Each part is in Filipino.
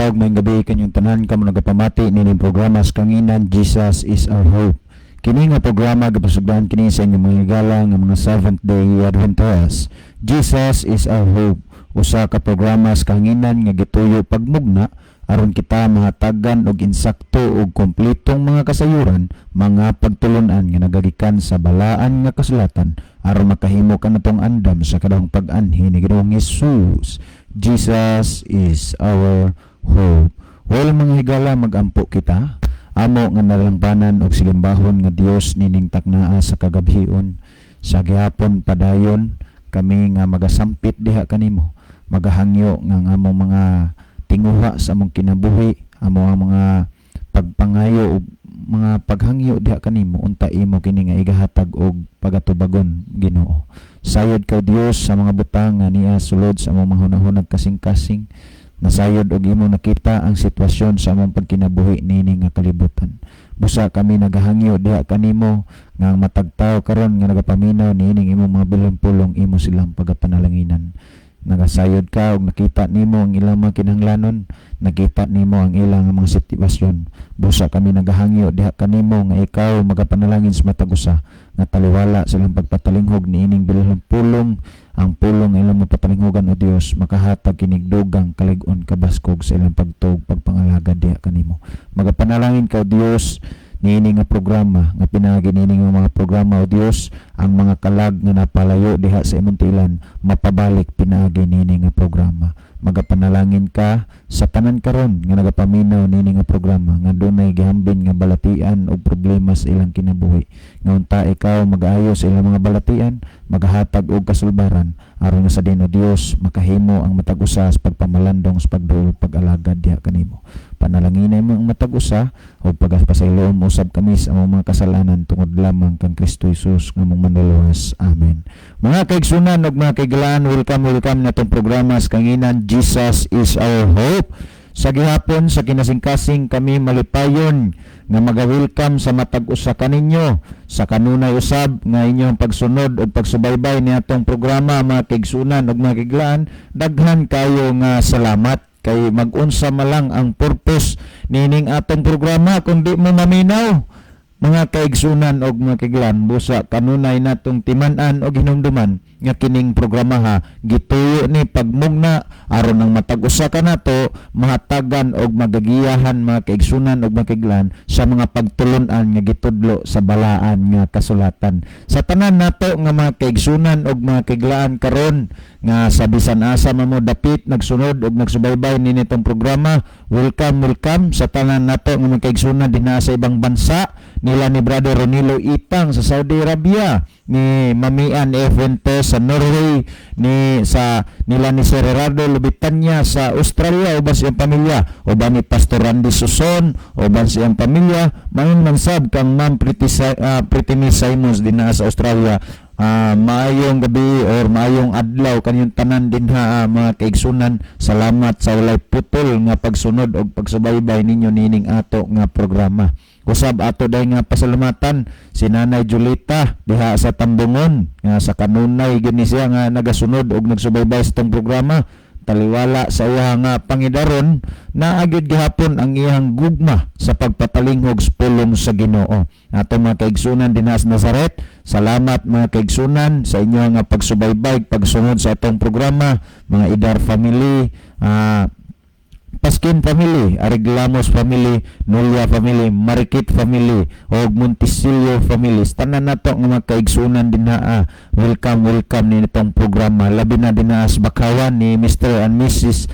adlaw may gabi kanyang tanan kamo nagapamati nining programa sa kanginan Jesus is our hope. Kini nga programa gapasugdan kini sa inyong mga higala nga mga Seventh Day Adventists. Jesus is our hope. Usa ka programa sa kanginan nga gituyo pagmugna aron kita mahatagan og insakto og kompletong mga kasayuran, mga pagtulunan nga nagagikan sa balaan nga kasulatan aron makahimo kanatong andam sa kadang pag-anhi ni Ginoong Hesus. Jesus is our hope. Well, mga higala, magampo kita. Amo nga nalangbanan og sigambahon nga Dios nining taknaa sa kagabhion. Sa gihapon padayon kami nga magasampit diha kanimo. Magahangyo nga among mga tinguha sa among kinabuhi, among mga pagpangayo ug mga paghangyo diha kanimo unta imo kini nga igahatag og pagatubagon Ginoo. Sayod ka Dios sa mga butang nga niya sulod sa among mga hunahunag kasing-kasing. Nasayod og imo nakita ang sitwasyon sa among pagkinabuhi nini nga kalibutan. Busa kami nagahangyo diha kanimo nga matagtaw karon nga nagapaminaw nining imong mga bilon-pulong imo silang pagapanalanginan. Nagasayod ka og nakita nimo ang ilang mga kinahanglanon, nakita nimo ang ilang mga sitwasyon. Busa kami nagahangyo diha kanimo nga ikaw magapanalangin sa matag usa nga taliwala sa ilang pagpatalinghog niining bilong pulong, ang pulong ilang mapatalinghogan o Dios makahatag kinigdugang kalig-on kabaskog sa ilang pagtuog pagpangalagad diha kanimo. Magapanalangin ka o Dios niini nga programa nga pinagi niini nga mga programa o Dios ang mga kalag nga napalayo diha sa imong tilan mapabalik pinagi niini nga programa. Magapanalangin ka sa tanan karon nga nagapaminaw niini nga programa nga dunay gihambin nga balatian o problema sa ilang kinabuhi nga unta ikaw mag-aayo sa ilang mga balatian, magahatag og kasulbaran aron sa din o Dios makahimo ang matag usa sa pagpamalandong sa pagduol pag-alagad diha kanimo. Panalangin mo ang matag usa o pagpasayloon usab kami sa among mga kasalanan tungod lamang kang Kristo Jesus nga mong manluwas. Amen. Mga kaigsunan ug mga kaigalaan, welcome na itong programa sa kanginan Jesus is our hope. Sa gihapon sa kinasingkasing kami malipayon nga maga-welcome sa matag usa kaninyo sa kanunay usab nga inyong pagsunod ug pagsubaybay ni atong programa mga kaigsunan ug mga kaigalaan. Daghan kayo nga salamat kay mag-unsa malang ang purpose nining atong programa kundi mo maminaw mga kaigsunan og mga kaigalaan. Busa kanunay natong timan-an og hinumduman nga kining programa ha gituyo ni pagmugna aron ang matag usa ka nato mahatagan og magagiyahan mga kaigsunan og mga kaigalaan sa mga pagtulon-an nga gitudlo sa balaan nga kasulatan. Sa tanan nato nga mga kaigsunan og mga kaigalaan karon nga sa bisan asa man mo dapit nagsunod og nagsubaybay ninitong programa, welcome sa tanan nato nga mga kaigsunan dinha sa ibang bansa, nila ni Brother Ronilo Itang sa Saudi Arabia, ni Mamian Fuentes sa Norway, nila ni Sir Gerardo Lubitanya sa Australia uban siyang pamilya, uban ni Pastor Randy Suson uban siyang pamilya, mayon mansab kang Ma'am Pretty Miss Simons dinha sa Australia. Maayong gabi or maayong adlaw kanyang tanan din ha mga kaigsunan. Salamat sa walay putol nga pagsunod og pagsubaybay ninyo nining ato nga programa. Usab ato day nga pasalamatan si Nanay Julita diha sa Tambungon nga sa kanunay gini siya nga nagasunod og nagsubaybay sa tong programa. Taliwala sa iya nga pangidaron na agid gihapon ang iyang gugma sa pagpatalinghog sa pulong sa Ginoo. Ato mga kaigsunan dinha sa Nazaret, salamat mga kaigsunan sa inyo nga pagsubaybay pagsunod sa atong programa. Mga Idar family, Paskin family, Ariglamos family, Nulia family, Marikit family, og Montisillo family. Tanan nato nga mga kaigsunan dinha. Welcome ni itong programa. Labi na dinha sa Bakawan ni Mr. and Mrs.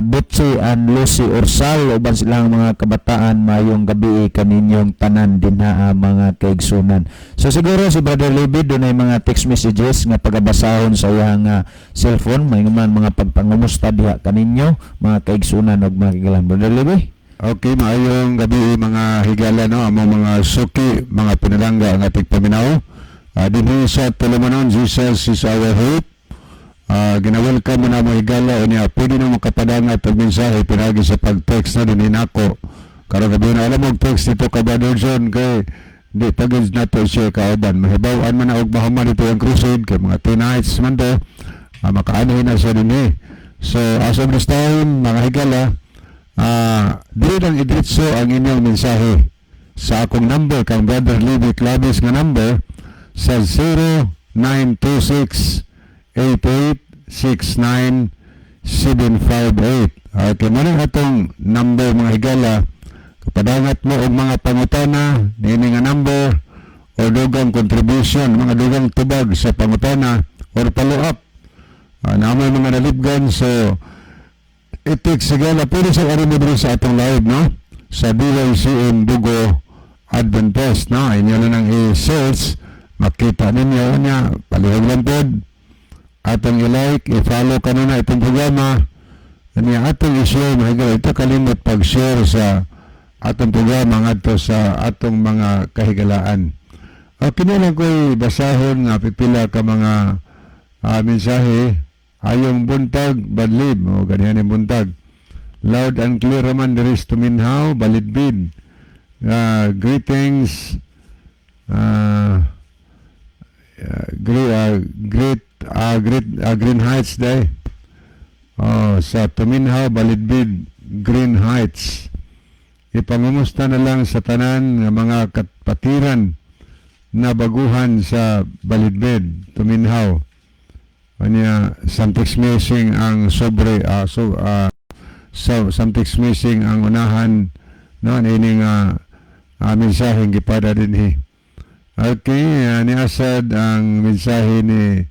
Butchi and Lucy Ursal uban silang mga kabataan. Mayong gabi kaninyong tanan dinha mga kaigsunan. So siguro si Brother Libid dunay mga text messages nga pagabasahon sa iyang cellphone, may man mga pagpangumusta diha kaninyo mga kaigsunan og mga kaigalaan. Brother Libid. Okay, maayong gabi mga higala no, among mga suki, mga pinalangga ang ating paminaw. Dinhi sa Tulumanon, Jesus is our hope. Ginawelcome mo na mo higala niya. Pwede na makapadanga itong mensahe pinagi sa pag-text na din inako. Karang gabi na alam mo text dito ka Brother John kay di pagins na to siya kauban. Mahibawaan man na og mahuman ito yung crusade kay mga 2 nights man to. Makaanohin na siya din So as of this time, mga higala, dili lang idritso ang inyong mensahe sa akong number, kang Brother Libby Clavis nga number sa 0926-8869-758. Okay, mo rin atong number, mga higala. Kapadangat mo og mga pangutana, nini nga number, o dugang contribution, mga dugang tubag sa pangutana, or follow-up. Naman mga nalibgan, so itik sigala, pwede sa arimo din sa atong live, no? Sa DYCM Bugo Adventist, no? Inyo na nang i-search, makita ninyo niya, palihog lang po. Atong i-like, i-follow ka na itong programa. Niya atong i-share, mahigala, ito kalimot pag-share sa atong programa ngadto sa atong mga kahigalaan. Kinilang ko'y basahon nga pipila ka mga mensahe. Ayong buntag, badlib, o ganyan yung buntag. Loud and clear naman, there is tuminhaw, balidbid. Greetings, Green Heights Day. Sa Tuminhaw, Balidbid, Green Heights. Ipangumusta na lang sa tanan ng mga kapatiran na baguhan sa Balidbid, Tuminhaw. Samtix missing ang samtix missing ang unahan no ining mensaheng gipada dinhi. Okay, niasad ang mensahe ni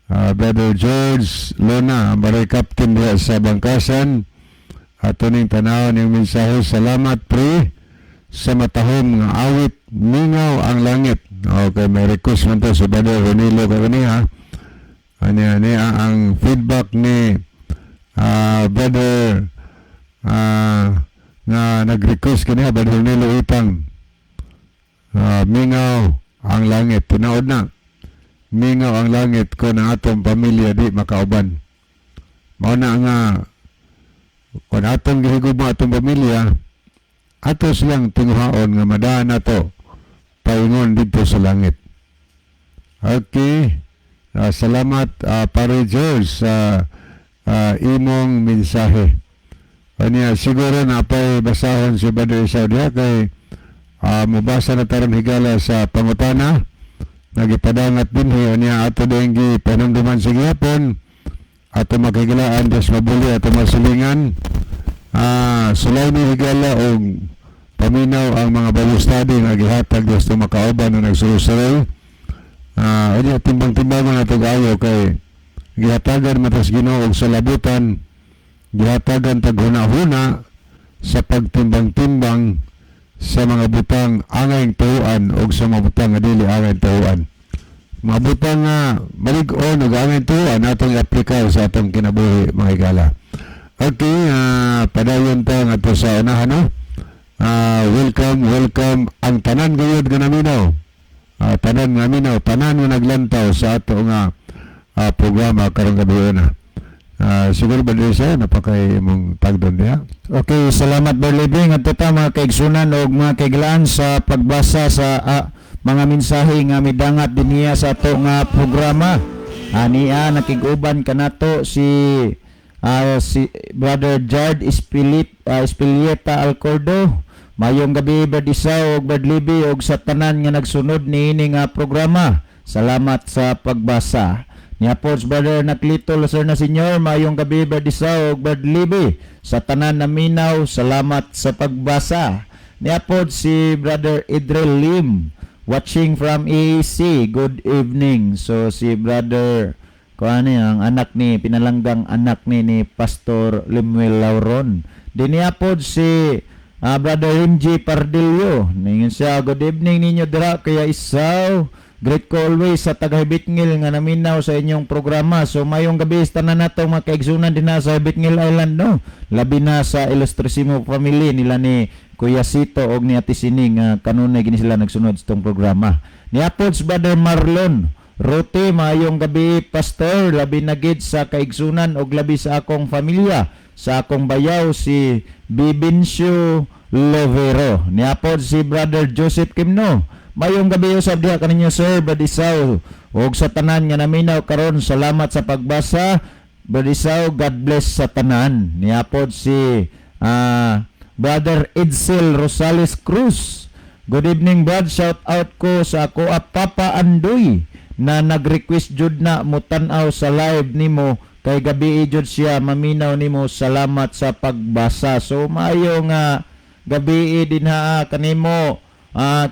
Brother George Luna, maray captain diha sa Bangkasan. Ato ning tanaw ning mensahe, salamat pre sa matahom nga awit, mingaw ang langit. Okay, may request man to sa Brother Ronilo kaniya. Niya ang feedback ni Brother nga nag-request kaniya, Brother Ronilo Itang. Mingaw ang langit, tinaod na. Mingaw ang langit ko na atong pamilya di makauban. Mao na nga kung atong gihigugma atong pamilya, ato silang tinguhaon nga madaan nato paingon dito sa langit. Okay. Salamat Pare George sa imong mensahe. Siguro na pa'y basahon si Brother Isaw diha kay mubasa na taron higala sa pangutana. Nagipadangat din niya ato denggi panumduman sa gihapon. Ato makigilaan des mabuli ato masilingan. Sulay ni higala og paminaw ang mga Bible study nga gihatag gusto makauban na nagsurusaray. Timbang-timbangan na tag-ayo kay gihatagan matas Ginoo og salabutan, gihatagan taghuna-huna sa pagtimbang-timbang sa mga butang angay tuuan o sa mga butang nga dili angay tuuan. Mga butang nga malig-on og angay tuuan atong i-aplika sa atong kinabuhi, mga higala. Okay, padayon ta nga to sa unahan, no? Welcome ang tanan gayud nga naminaw. Tanan nga minaw, tanan nga naglantaw sa ato nga programa karong gabi na. Siguro ba din siya, napakay mong tagdon niya? Okay, salamat Brother Libby. Nga ta mga kaigsunan o mga kaigilaan sa pagbasa sa mga mensahe nga midangat din niya sa ato nga programa. Niya nakiguban kanato si Brother Jard Espilieta Alcordo. Mayong gabi Brother Isaw og Brother Libby og sa tanan nga nagsunod niini nga programa. Salamat sa pagbasa. Niya po Brother Naklito Lazar na Senyor, mayong gabi Brother Isaw og Brother Libby. Sa tanan na minaw, salamat sa pagbasa. Niya po si Brother Idril Lim watching from AAC. Good evening. So si Brother ang anak ni pinalanggang anak ni Pastor Lemuel Lauron. Niya po si Brother MJ Pardillo. Ningon siya, good evening ninyo dira kaya Isaw. Great ko always sa taga-Hibitngil nga naminaw sa inyong programa. So mayong gabi sa tanan nato mga kaigsunan din na sa Hibitngil Island, no? Labi na sa Ilustrisimo family nila ni Kuya Sito og ni Ate Sining kanunay gini sila nagsunod sa itong programa. Ni Apods Brother Marlon Rote, mayong gabi Pastor, labi na gid sa kaigsunan og labi sa akong pamilya, sa akong bayaw si Bibincio Lovero. Niapod si Brother Joseph Kimno. Mayong gabi usab diha kaninyo Sir Brother Isaw og sa tanan nga naminaw karon, salamat sa pagbasa. Barisaw, God bless sa tanan. Niapod si Brother Edsel Rosales Cruz. Good evening, Brad. Shout out ko sa ako Papa Andoy na nag-request jud na mutanaw sa live nimo kay gabi jud siya maminaw nimo. Salamat sa pagbasa. So maayo nga gabi din ha kanimo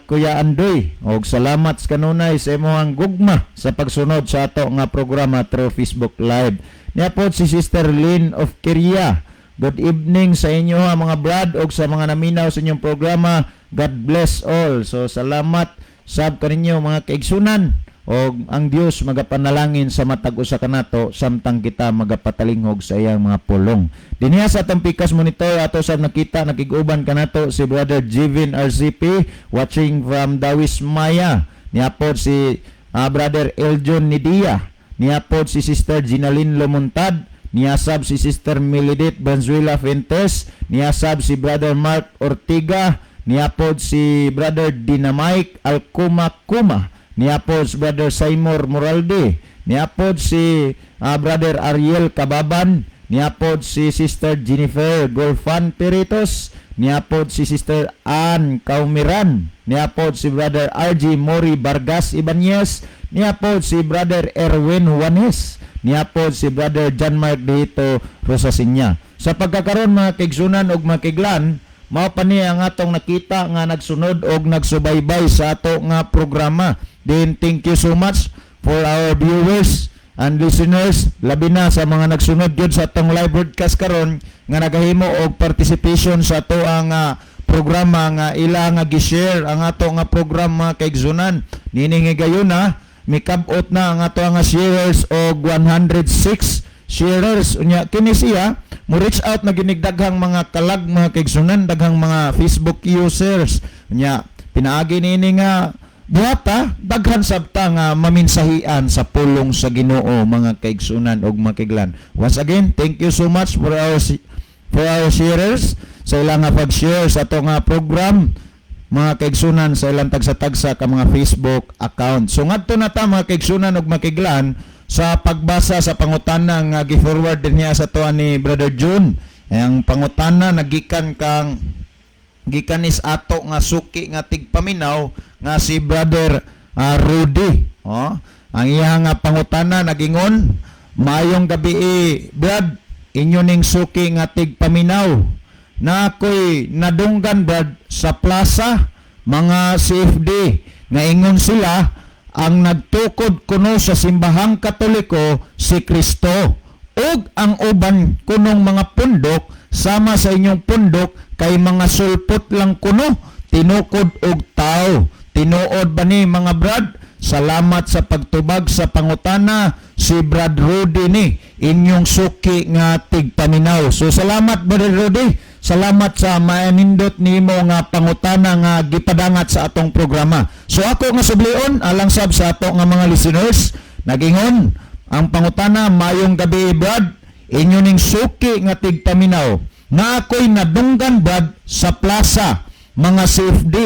Kuya Andoy. Og salamat sa kanunay sa imong gugma sa pagsunod sa ato nga programa through Facebook Live. Niapod si Sister Lynn of Kiria. Good evening sa inyo ha mga brad og sa mga naminaw sa inyong programa. God bless all. So salamat sab kaninyo mga kaigsunan og ang Dios magapanalangin sa matag usa kanato samtang kita magapatalingog sa iyang mga pulong. Dinhiya sa atong pikas monitor ato sab nakita nakig-uban kanato si Brother Jivin RCP watching from Dawis Maya. Niapod si Brother Eljon Nidia. Niapod si Sister Ginalyn Lomontad. Niasab si Sister Melidit Banzuela Fuentes. Niasab si Brother Mark Ortiga. Niapod si Brother Dinamike Alcuma-Kuma. Niapod si Brother Seymour Moralde. Niapod si Brother Ariel Kababan. Niapod si Sister Jennifer Golfan Peritos. Niapod si Sister Ann Kaumiran. Niapod si Brother RG Mori Vargas Ibanez. Niapod si Brother Erwin Juanes. Niapod si Brother John Mark Dito Rosasinya. Sa pagkakaroon mga kaigsunan og makiglan, mao pa ni ang atong nakita nga nagsunod og nagsubaybay sa ato nga programa. Then thank you so much for our viewers and listeners, labi na sa mga nagsunod gyud sa atong live broadcast karon nga nagahimo og participation sa ato ang programa nga ila nga gi-share ang ato nga programa kaigsunan. Nining gayon na mikabot na ang ato nga sharers og 106 sharers. Unya kini siya mo reach out na ginigdaghang mga kalag mga kaigsunan, daghang mga Facebook users. Unya pinaagi nini nga buhata daghan sabta nga maminsahian sa pulong sa Ginoo mga kaigsunan og makiglan. Once again, thank you so much for our sharers sa ilang nga pag-share sa ato nga program mga kaigsunan sa ilang tagsa-tagsa ka mga Facebook account. So ngadto na ta mga kaigsunan og makiglan sa pagbasa sa pangutana nga gi-forward din niya sa tuwa ni Brother June. Ang pangutana nagikan gikan is ato nga suki nga tigpaminaw nga si Brother Rudy. Ang iya nga pangutana nagingon, mayong gabi Brad, inyo ning suki nga tigpaminaw na ako'y nadunggan Brad sa plaza mga CFD nga ingon sila ang nagtukod kuno sa simbahang Katoliko si Kristo ug ang uban kunong mga pundok sama sa inyong pundok kay mga sulpot lang kuno tinukod og tao. Tinuod ba ni mga brad? Salamat sa pagtubag sa pangutana si Brad Rudy ni inyong suki nga tigpaminaw. So salamat Brad Rudy. Salamat sa maanindot nimo nga pangutana nga gipadangat sa atong programa. So ako nga sublion alang sab sa ato nga mga listeners nagingon ang pangutana mayong gabi Brad, inyo ning suki nga tigpaminaw nga ako'y nadunggan Brad sa plaza mga CFD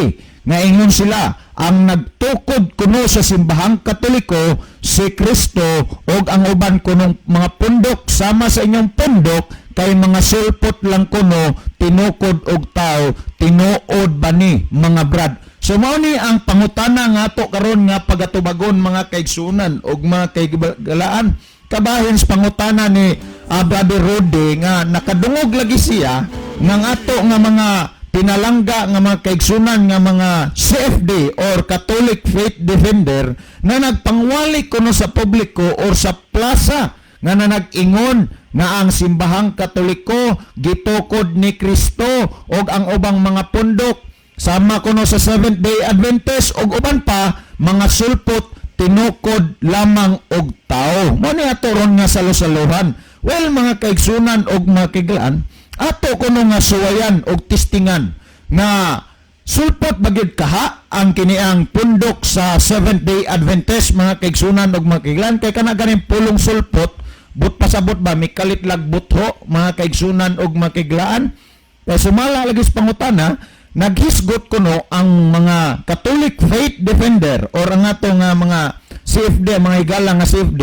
nga ingon sila ang nagtukod kuno sa simbahang Katoliko si Kristo ug ang uban kunong mga pundok sama sa inyong pundok kay mga sulpot lang kuno tinukod og tao. Tinuod ba ni mga brad? So mao ni ang pangutana nga ato karon nga pagatubagon mga kaigsunan og mga kaigalaan kabahin sa pangutana ni Brother Rudy nga nakadungog lagi siya nga ato nga mga pinalangga nga mga kaigsunan nga mga CFD or Catholic Faith Defender na nagpangwali kuno sa publiko or sa plaza nga nag-ingon nga ang simbahang Katoliko gitukod ni Kristo og ang ubang mga pundok sama kuno sa Seventh Day Adventist og uban pa mga sulpot tinukod lamang og tao. Mo ni ato ron nga salusaluhan. Well mga kaigsunan og mga kiglaan, ato kuno nga suwayan og tistingan na sulpot bagid kaha ang kiniang pundok sa Seventh Day Adventist mga kaigsunan og mga kiglaan kay kana ganing pulong sulpot but pasabot ba mikalit lag butho mga kaigsunan og mga kiglaan. Kaya sumala lagi sa pangutana naghisgot kuno ang mga Catholic Faith Defender or ang ato nga mga CFD mga higala nga CFD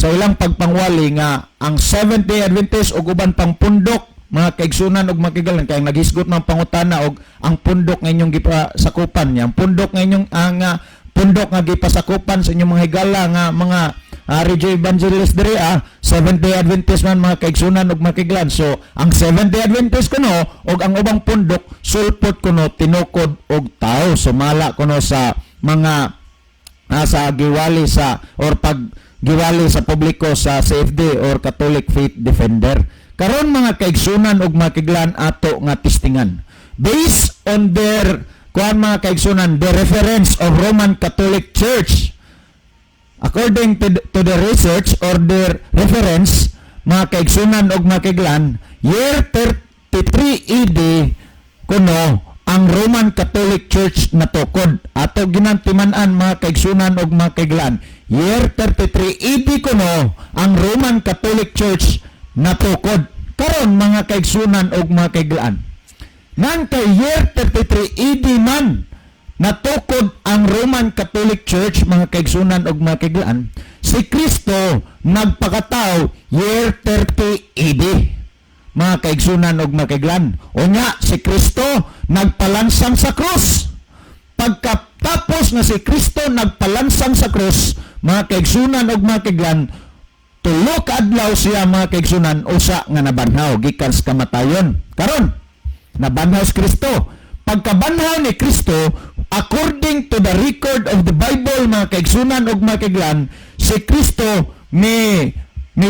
sa ilang pagpangwali nga ang Seventh-day Adventist ug uban pang pundok mga kaigsunan ug makigalan kay naghisgot ng pangutana og ang pundok nga inyong gipasakupan niya. Ang pundok nga inyong pundok nga gipasakupan sa inyong mga higala nga mga radio evangelist diri Seventh-day Adventist man mga kaigsunan ug makigalan. So ang Seventh-day Adventist kuno ug ang ubang pundok sulpot kuno tinukod og tao. Sumala kuno sa mga sa giwali sa or paggiwali sa publiko sa CFD or Catholic Faith Defender. Karon mga kaigsunan ug makiglan ato nga testingan based on their mga kaigsunan the reference of Roman Catholic Church according to the research or their reference mga kaigsunan ug makiglan year 33 AD kuno ang Roman Catholic Church natukod. Ato ginantiman-an mga kaigsunan ug makiglan year 33 AD kuno ang Roman Catholic Church natukod. Karon mga kaigsunan og mga kaiglaan nang kay year 33 AD man natukod ang Roman Catholic Church mga kaigsunan og mga kaiglaan, si Kristo nagpakataw year 30 AD mga kaigsunan og mga kaiglaan. Unya si Kristo nagpalansang sa krus. Pagkatapos nga si Kristo nagpalansang sa krus mga kaigsunan og mga kaiglaan, tulo ka adlaw siya mga kaigsunan usa nga nabanhaw gikan sa kamatayon. Karon nabanhaw si Kristo. Pagkabanhaw ni Kristo according to the record of the Bible mga kaigsunan ug mga kaiglan, si Kristo ni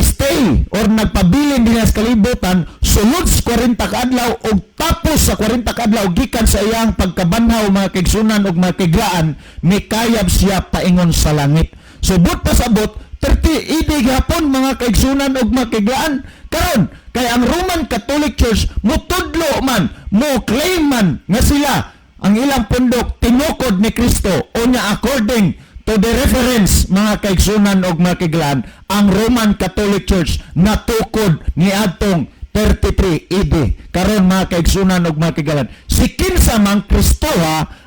stay or nagpabilin din sa kalibutan sulod sa 40 ka adlaw ug tapos sa 40 ka adlaw gikan sa iyang pagkabanhaw mga kaigsunan ug mga kaiglaan, ni kayab siya paingon sa langit. Subot pa sabot 30 AD gihapon mga kaigsunan ug mga kaiglaan. Karon kay ang Roman Catholic Church mutudlo man, mo claim man nga sila ang ilang pundok tinukod ni Kristo. Unya according to the reference mga kaigsunan ug mga kaiglaan, ang Roman Catholic Church natukod ni adtong 33 AD. Karon mga kaigsunan ug mga kaiglaan, si kinsa man Kristo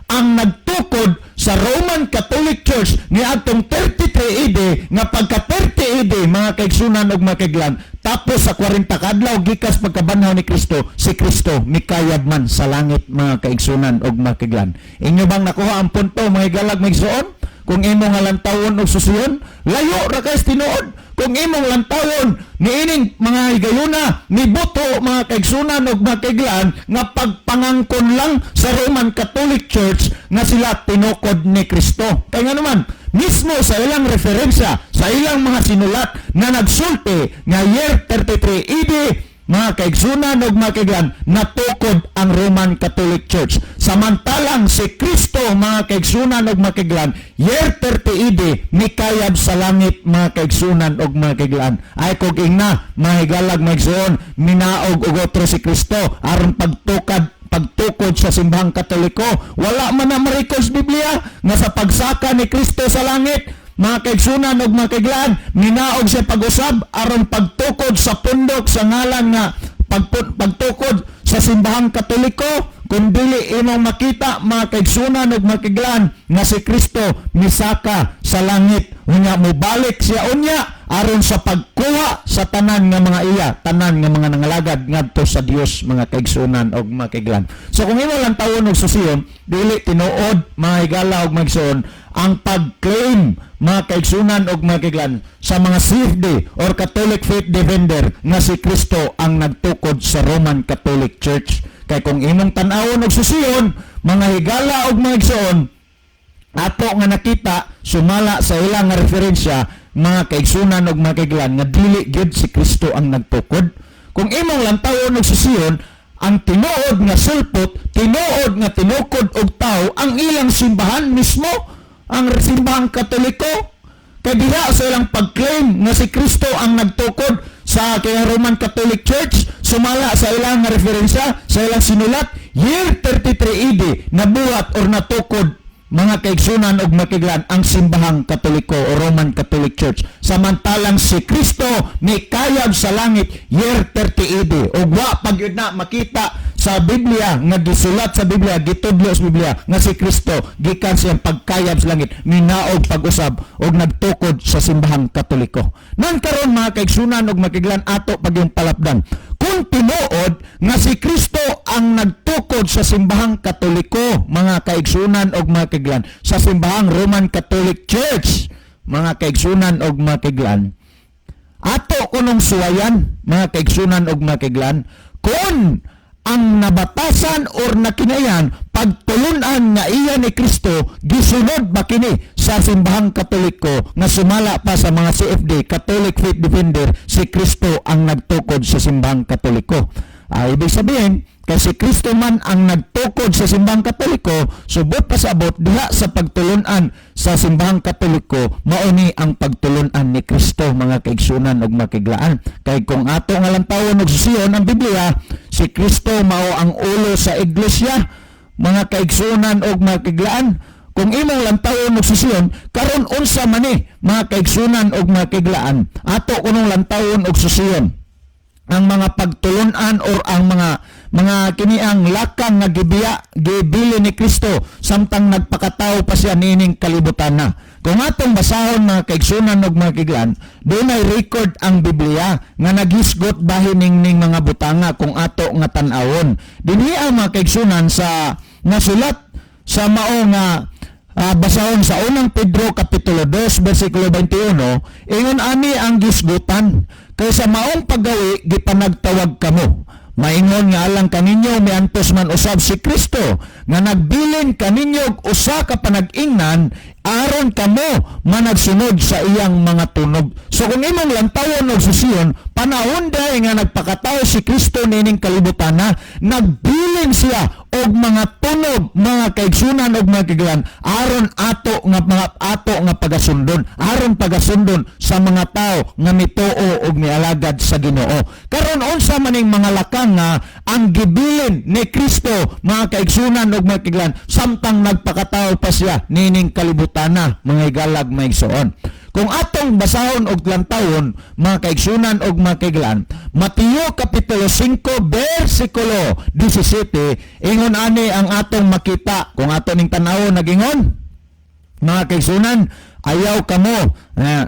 ang nagtukod sa Roman Catholic Church ni atong 33 AD nga pagka 30 AD mga kaigsunan ug mga kaiglan, tapos sa 40 kadlaw gikas pagkabanhaw ni Kristo, si Kristo mikayab man sa langit mga kaigsunan ug mga kaiglan. Inyo bang nakuha ang punto mga higalag maigsuon? Kung imo nga lantawon og susiyon, layo ra kay tinuod. Kung imong lantawon niining mga higayuna ni buto mga kaigsunan ug mga kaiglaan nga pagpangangkon lang sa Roman Catholic Church nga sila tinukod ni Kristo. Kaya nga naman mismo sa ilang referensya, sa ilang mga sinulat na nagsulti nga year 33 AD mga kaigsunan ug mga kaiglan, natukod ang Roman Catholic Church. Samantalang si Kristo mga kaigsunan ug mga kaiglan, year 30 AD mikayab sa langit mga kaigsunan ug mga kaiglan. Ay kog ingna mga higalag maigsuon, minaog og otro si Kristo aron pagtukod sa simbahang Katoliko. Wala man na ma-record sa Biblia nga sa pagsaka ni Kristo sa langit mga kaigsunan ug mga kaiglaan, minaog siya pag-usab aron pagtukod sa pundok sa ngalan nga pagtukod sa simbahang Katoliko. Kung dili imong makita mga kaigsunan ug mga kaiglaan nga si Kristo misaka sa langit, unya mobalik siya unya aron sa pagkuha sa tanan nga mga iya, tanan nga mga nangalagad ngadto sa Dios mga kaigsunan ug mga kaiglaan. So kung imo lang tawon og susiyon, dili tinuod mga higala ug maigsuon ang pag-claim mga kaigsunan ug mga kaiglaan sa mga CFD or Catholic Faith Defender nga si Kristo ang nagtukod sa Roman Catholic Church. Kay kung imong tan-awon og susiyon mga higala ug mga igsoon, ato nga nakita sumala sa ilang nga referensya mga kaigsunan ug mga kaiglan nga dili gyud si Kristo ang nagtukod. Kung imong lantawon og susiyon, ang tinuod nga sulpot, tinuod nga tinukod og tao ang ilang simbahan mismo, ang simbahang Katoliko. Kay diha sa ilang pag-claim nga si Kristo ang nagtukod sa Roman Catholic Church, sumala sa ilang nga referensya, sa ilang sinulat, year 33 AD nabuhat or natukod mga kaigsunan ug makiglan ang simbahang Katoliko o Roman Catholic Church. Samantalang si Kristo ni kayab sa langit year 30 AD. Ug wa pagyud na makita sa Biblia nga gisulat sa Biblia, gitudlo sa Biblia nga si Kristo gikan siyang pagkayab sa langit, minaog pag-usab og nagtukod sa simbahang Katoliko. Nan karon mga kaigsunan og makiglan ato pag yung palapdan. Kung tinuod nga si Kristo ang nagtukod sa simbahang Katoliko, mga kaigsunan og makiglan, sa simbahang Roman Catholic Church, mga kaigsunan og makiglan, ato kunong suwayan, mga kaigsunan og makiglan, kung ang nabatasan or nakinayan pagtulunan nga iya ni Kristo gisunod ba kini sa simbahang Katoliko nga sumala pa sa mga CFD, Catholic Faith Defender, si Kristo ang nagtukod sa simbahang Katoliko. Ibig sabihin, kasi Kristo man ang nagtukod sa simbahang Katoliko, subot pa sa abot diha sa pagtulunan sa simbahang Katoliko, mauni ang pagtulunan ni Kristo, mga kaigsunan og makiglaan. Kay kung ato nga lantawon og susiyon ang Biblia, si Kristo mao ang ulo sa iglesia, mga kaigsunan og makiglaan. Kung imong lantawon og susiyon, karon unsa man ni, mga kaigsunan og makiglaan, ato kunong lantawon og susiyon ang mga pagtulunan or ang mga kiniang lakang nga gibili ni Kristo samtang nagpakatao pa siya nining kalibutan na. Kung atong basahon mga kaigsunan og mga kiglan, doon ay record ang Biblia nga nagisgot bahin ning mga butanga kung ato nga tan-awon. Dinhi ang mga kaigsunan sa nasulat sa mao nga basahon sa unang Pedro kapitulo 2 bersikulo 21, ingon ani ang gisgutan, kay sa maong paggawi gipanagtawag kamo. Maingon nga alang kaninyo miantos man usab si Kristo nga nagbilin kaninyo usa ka panag-ingnan aron kamo managsunod sa iyang mga tunog. So kung imong lantawon og susiyon, panahon day nga nagpakatao si Kristo nining kalibutan na, nagbilin siya og mga tunog, mga kaigsunan og mga kiglan aron ato nga pagasundon, aron pagasundon sa mga tao nga mituo og mialagad sa Ginoo. Karon unsa maning mga lakang nga ang gibilin ni Kristo, mga kaigsunan og mga kiglan, samtang nagpakatao pa siya nining kalibutan na, mga igalag maigsoon. Kung atong basahon og lantawon, mga kaigsunan og mga kaiglan, Mateo kapitulo 5 bersikulo 17, ingon ani ang atong makita kung ato ning tan-awon nagingon, mga kaigsunan, ayaw kamo,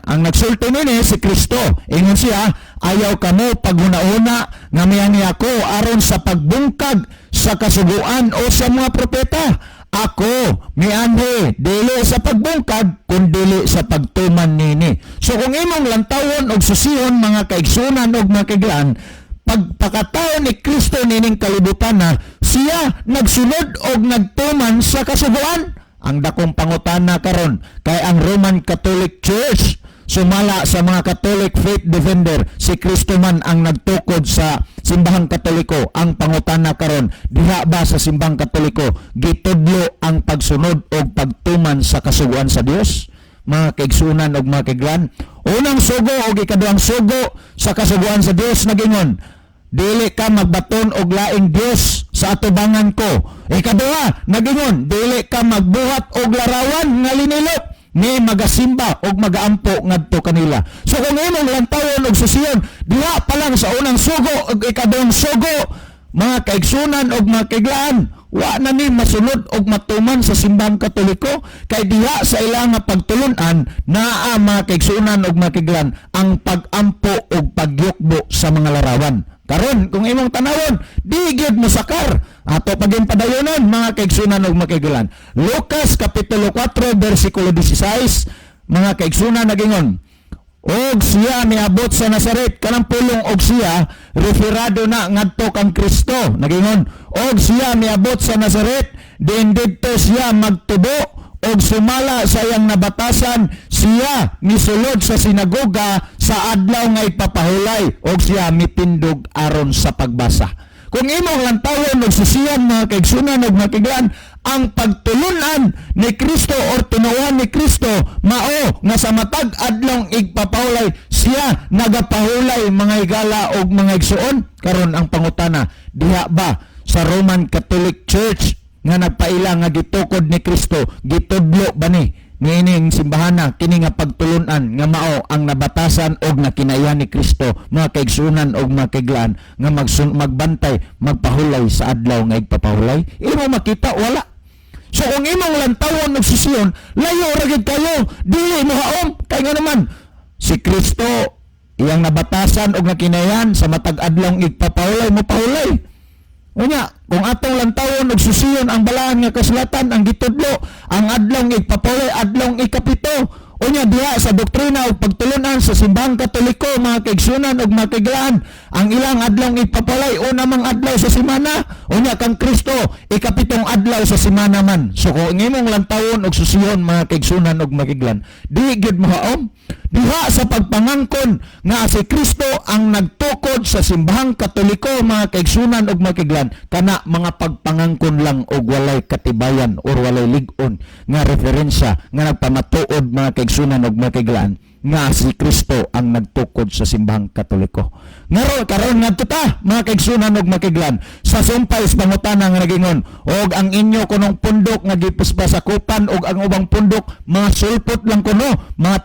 ang nagsulti nini si Kristo, ingon siya, ayaw kamo paghuna-una nga miyani ako aron sa pagbungkag sa kasuguan o sa mga propeta. Ako mianhi dili sa pagbungkag kun dili sa pagtuman nini. So kung imong lantawon og susihon, mga kaigsunan og mga kaiglaan, pagpakatao ni Kristo nining kalibutan na, siya nagsunod og nagtuman sa kasuguan. Ang dakong pangutana karon kay ang Roman Catholic Church sumala sa mga Catholic Faith Defender, si Kristo man ang nagtukod sa simbahang Katoliko. Ang pangutana karon, diha ba sa simbahang Katoliko gitudlo ang pagsunod o pagtuman sa kasuguan sa Dios? Mga kaigsunan o mga kaiglan, unang sugo o ikaduhang sugo sa kasuguan sa Dios nagingon, dili ka magbaton og laing Dios sa atubangan ko. Ikaduha nagingon, dili ka magbuhat og larawan nga linilot ni magasimba og magaampo ngadto kanila. So kung imong lantawon og susiyon, diha pa lang sa unang sugo og ikaduhang sugo, mga kaigsunan og mga kaiglaan, wa na ni masunod og matuman sa simbahang Katoliko, kay diha sa ilang pagtulunan naa, mga kaigsunan og mga kaiglaan, ang pagampo og pagyukbo sa mga larawan. Karon kung imong tanawon, di gyud mo sakar ato paging padayonon, mga kaigsunan og mga kaigsunan. Lucas kapitulo 4 bersikulo 16, mga kaigsunan nagingon, og siya miabot sa Nazaret, kanang pulong og siya referado na ngadto kang Kristo. Nagingon, og siya miabot sa Nazaret, din didto siya magtubo og sumala sa iyang nabatasan, siya misulod sa sinagoga sa adlaw nga ipapahulay, og siya mitindog aron sa pagbasa. Kung imong lantawon og susiyan, mga kaigsunan og mga kaiglaan, ang pagtulunan ni Kristo or tinuan ni Kristo mao nga sa matag adlong igpapahulay, siya nagapahulay, mga higala og mga igsuon. Karon ang pangutana, diha ba sa Roman Catholic Church nga nagpaila nga gitukod ni Kristo, gitudlo ba ni niining simbahana kini nga pagtulunan nga mao ang nabatasan og nakinayan ni Kristo mga kaigsunan og mga kaiglaan nga magbantay magpahulay sa adlaw nga igpapahulay. Imo makita wala. So kung imong lantawon og susiyon, layo ra gid kayo, dili mo haom kay nga naman si Kristo iyang nabatasan og nakinayan sa matag adlaw igpapahulay mo pahulay. Unya, kung atong lantawon og susiyon ang balaan nga kasulatan ang gitudlo, ang adlaw igpapaway, adlaw ikapito. Unya diha sa doktrina ug pagtulunan sa simbahang Katoliko mga kaigsunan ug mga kaiglaan, ang ilang adlaw igpapaway una mang adlaw sa semana, unya kang Kristo ikapitong adlaw sa semana man. So kung imong lantawon og susiyon mga kaigsunan ug mga kaiglaan, di gyud mahaom. Diha sa pagpangangkon nga si Kristo ang nagtukod sa simbahang Katoliko mga kaigsunan ug mga kaiglaan, kana mga pagpangangkon lang og walay katibayan or walay lig-on nga referensya nga nagpamatuod mga kaigsunan ug mga kaiglaan nga si Kristo ang nagtukod sa simbahang Katoliko. Ngaro karon ngadto ta mga kaigsunan ug mga kaiglaan sa sumpay sa pangutana nga nagingon og ang inyo kunong pundok nga gipusbasakupan og ang ubang pundok mga sulpot lang kuno mga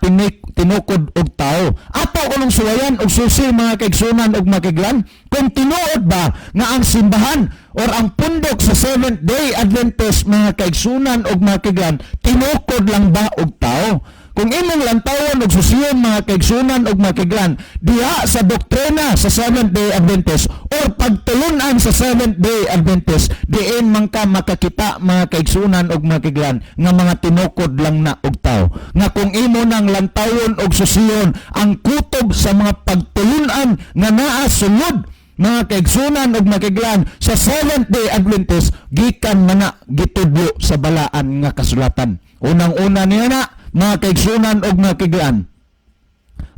tinukod og tao. Ato kunong suwayan og susi mga kaigsunan ug mga kaiglaan kung tinuod ba nga ang simbahan or ang pundok sa Seventh Day Adventist mga kaigsunan ug mga kaiglaan tinukod lang ba og tao? Kung imong lantawon og susiyon mga kaigsunan ug mga kaiglaan diha sa doktrina sa Seventh Day Adventist or pagtulunan sa Seventh Day Adventist, diin man ka makakita mga kaigsunan ug mga kaiglaan nga mga tinukod lang na og tao. Nga kung imo nang lantawon og susiyon ang kutob sa mga pagtulunan nga naa sulod mga kaigsunan ug mga kaiglaan sa Seventh Day Adventist, gikan man na gitudlo sa balaan nga kasulatan. Unang-una niya na mga kaigsunan og mga kaiglaan,